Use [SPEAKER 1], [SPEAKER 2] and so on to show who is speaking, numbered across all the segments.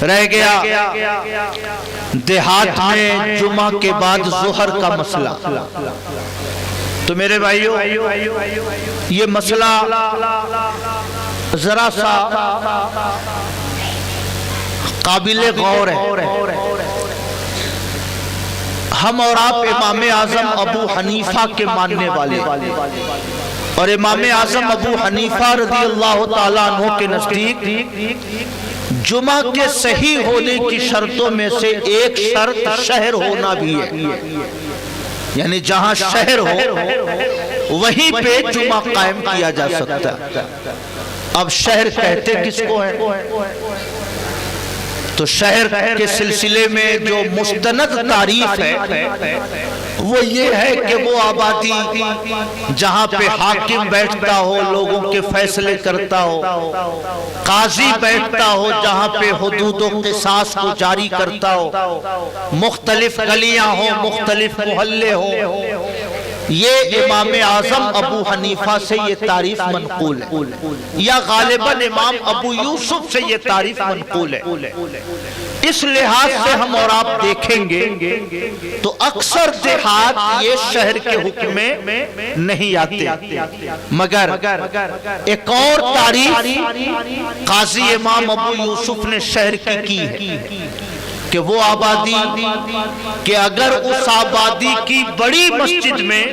[SPEAKER 1] رہ گیا دیہات میں جمعہ کے بعد ظہر کا مسئلہ. تو میرے بھائیو یہ مسئلہ ذرا سا قابل غور ہے. ہم اور آپ امام اعظم ابو حنیفہ کے ماننے والے، اور امام اعظم ابو حنیفہ رضی اللہ تعالیٰ عنہ کے نزدیک جمعہ کے صحیح ہونے کی شرطوں میں سے ایک شرط شہر ہونا بھی ہے. یعنی جہاں شہر ہو وہیں پہ جمعہ قائم کیا جا سکتا ہے. اب شہر کہتے کس کو ہے؟ تو شہر کے سلسلے میں جو مستند تعریف ہے وہ یہ ہے کہ وہ آبادی جہاں پہ حاکم بیٹھتا ہو، لوگوں کے فیصلے کرتا ہو، قاضی بیٹھتا ہو جہاں پہ حدود و قصاص کو جاری کرتا ہو، مختلف گلیاں ہوں، مختلف محلے ہوں. یہ امام اعظم ابو حنیفہ سے یہ تعریف منقول ہے، یا غالباً امام ابو یوسف سے یہ تعریف منقول ہے. اس لحاظ سے ہم اور آپ دیکھیں گے تو اکثر دیہات یہ شہر کے حکم میں نہیں آتے، مگر ایک اور تعریف قاضی امام ابو یوسف نے شہر کی ہے کہ وہ آبادی کہ اگر اس آبادی کی بڑی مسجد میں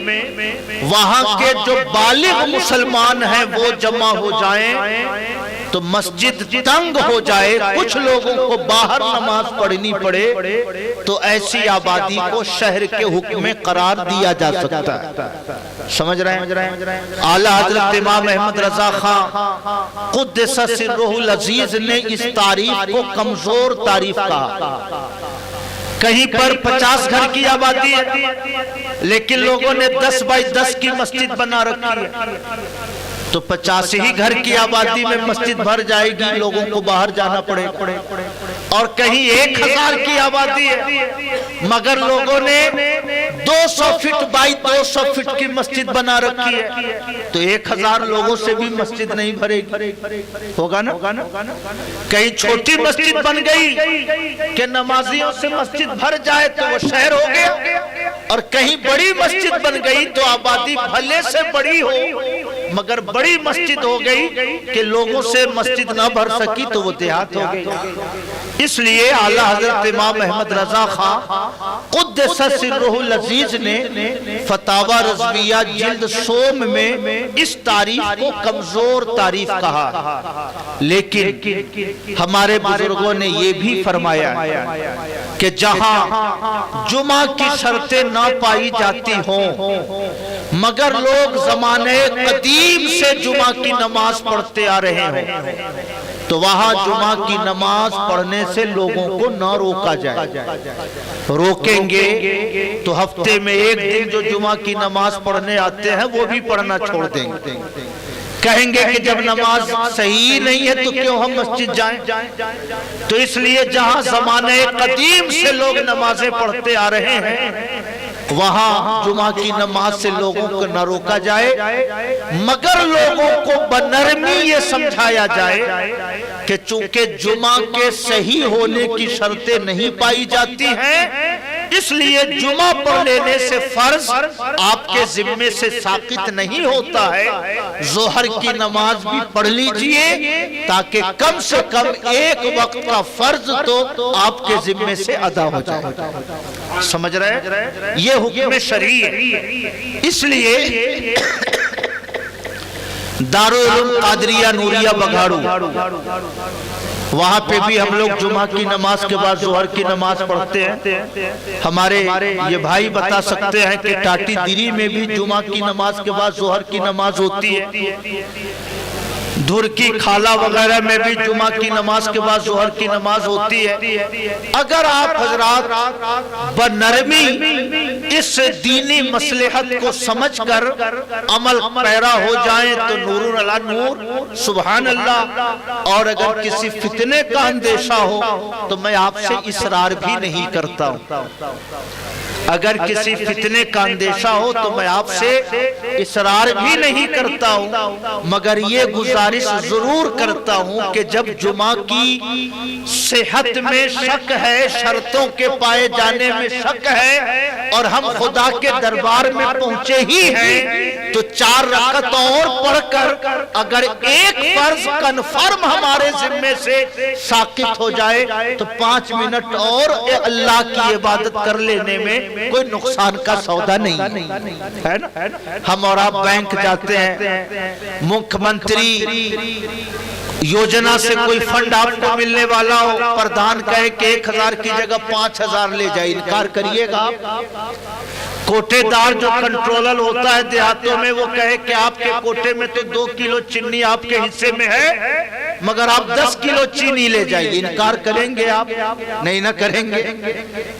[SPEAKER 1] وہاں کے جو بالغ مسلمان ہیں وہ جمع ہو جائیں تو مسجد تنگ ہو جائے، کچھ لوگوں کو باہر نماز پڑھنی پڑے، تو ایسی آبادی کو شہر کے حکم میں قرار دیا جا سکتا ہے. سمجھ رہے ہیں؟ اعلیٰ حضرت امام احمد رضا خان قدس سرہ العزیز نے اس تعریف کو کمزور تعریف کہا. کہیں پر 50 گھر کی آبادی ہے لیکن لوگوں نے 10 بائی 10 کی مسجد بنا رکھی ہے، تو 50 ہی گھر کی آبادی میں مسجد بھر جائے گی، لوگوں کو باہر جانا پڑے. اور کہیں 1000 کی آبادی ہے مگر لوگوں نے 200 فٹ بائی 200 فٹ کی مسجد بنا رکھی ہے، تو 1000 لوگوں سے بھی مسجد نہیں بھرے گی. ہوگا نا؟ کہیں چھوٹی مسجد بن گئی کہ نمازیوں سے مسجد بھر جائے تو وہ شہر ہو گیا، اور کہیں بڑی مسجد بن گئی تو آبادی بھلے سے بڑی ہو مگر بڑی مسجد ہو گئی کہ لوگوں سے مسجد نہ بھر سکی تو وہ دیہات ہو گئی. اس لیے اعلیٰ حضرت امام احمد رضا خان قدس سرہ العزیز نے فتاوی رضویہ جلد سوم میں اس تعریف کو کمزور تعریف کہا. لیکن ہمارے بزرگوں نے یہ بھی فرمایا کہ جہاں جمعہ کی شرطیں نہ پائی جاتی ہوں مگر لوگ زمانے قدیم سے جمعہ کی نماز پڑھتے آ رہے ہیں تو وہاں جمعہ کی نماز پڑھنے سے لوگوں کو نہ روکا جائے. روکیں گے تو ہفتے میں ایک دن جو جمعہ کی نماز پڑھنے آتے ہیں وہ بھی پڑھنا چھوڑ دیں گے. کہیں گے کہ جب نماز صحیح نہیں ہے تو کیوں ہم مسجد جائیں؟ تو اس لیے جہاں زمانے قدیم سے لوگ نمازیں پڑھتے آ رہے ہیں وہاں جمعہ کی نماز سے لوگوں کو نہ روکا جائے مگر لوگوں کو بنرمی یہ سمجھایا جائے کہ چونکہ جمعہ کے صحیح ہونے کی شرطیں نہیں پائی جاتی ہیں اس لیے جمعہ پڑھ لینے سے فرض آپ کے ذمے سے ساقط نہیں ہوتا ہے. ظہر کی نماز بھی پڑھ لیجئے تاکہ کم سے کم ایک وقت کا فرض تو آپ کے ذمے سے ادا ہو جائے. سمجھ رہے ہیں؟ یہ حکم شرعی ہے. اس لیے دارالعلوم قادریہ نوریہ بگھاڑو وہاں پہ بھی ہم لوگ جمعہ کی نماز کے بعد ظہر کی نماز پڑھتے ہیں. ہمارے یہ بھائی بتا سکتے ہیں کہ ٹاٹی دری میں بھی جمعہ کی نماز کے بعد ظہر کی نماز ہوتی ہے. دھر کی کھالا وغیرہ میں بھی جمعہ کی نماز کے بعد ظہر کی نماز ہوتی ہے. اگر آپ حضرات بنرمی اس دینی مصلحت کو سمجھ کر عمل پیرا ہو جائیں تو نور علی نور سبحان اللہ. اور اگر کسی فتنے کا اندیشہ ہو تو میں آپ سے اصرار بھی نہیں کرتا ہوں. اگر کسی فتنے کا اندیشہ ہو تو میں آپ سے اصرار بھی نہیں کرتا ہوں مگر یہ گزارش گزارش ضرور کرتا ہوں کہ جب جمعہ کی صحت میں شک ہے، شرطوں کے پائے جانے میں شک ہے، اور ہم خدا کے دربار میں پہنچے ہی ہیں، تو 4 رکعت اور پڑھ کر اگر ایک فرض کنفرم ہمارے ذمے سے ساقط ہو جائے تو 5 منٹ اور اللہ کی عبادت کر لینے میں کوئی نقصان کا سودا نہیں ہے نا۔ ہم اور آپ بینک جاتے ہیں، مکھ منتری یوجنا سے کوئی فنڈ آپ کو ملنے والا ہو، پردھان کہے کہ 1000 کی جگہ 5000 لے جائے، انکار کریے گا؟ کوٹے دار جو کنٹرولر ہوتا ہے دیہاتوں میں، وہ کہے کہ آپ کے کوٹے میں تو 2 کلو چینی آپ کے حصے میں ہے، مگر آپ 10 کلو چینی لے جائیے، انکار کریں گے آپ؟ نہیں نہ کریں گے۔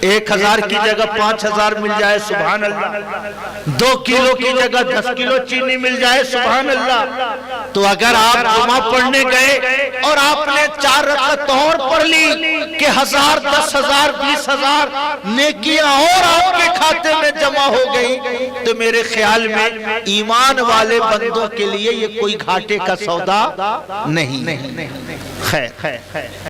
[SPEAKER 1] 1000 کی جگہ 5000 مل جائے، سبحان اللہ۔ 2 کلو کی جگہ 10 کلو چینی مل جائے، سبحان اللہ۔ تو اگر آپ جمعہ پڑھنے گئے اور آپ نے 4 رکعت اور پڑھ لی کہ 1000 10,000 20,000 نیکیاں اور آپ کے کھاتے میں جمع ہو گئی، تو میرے خیال میں ایمان والے بندوں کے لیے یہ کوئی گھاٹے کا سودا نہیں۔ خیر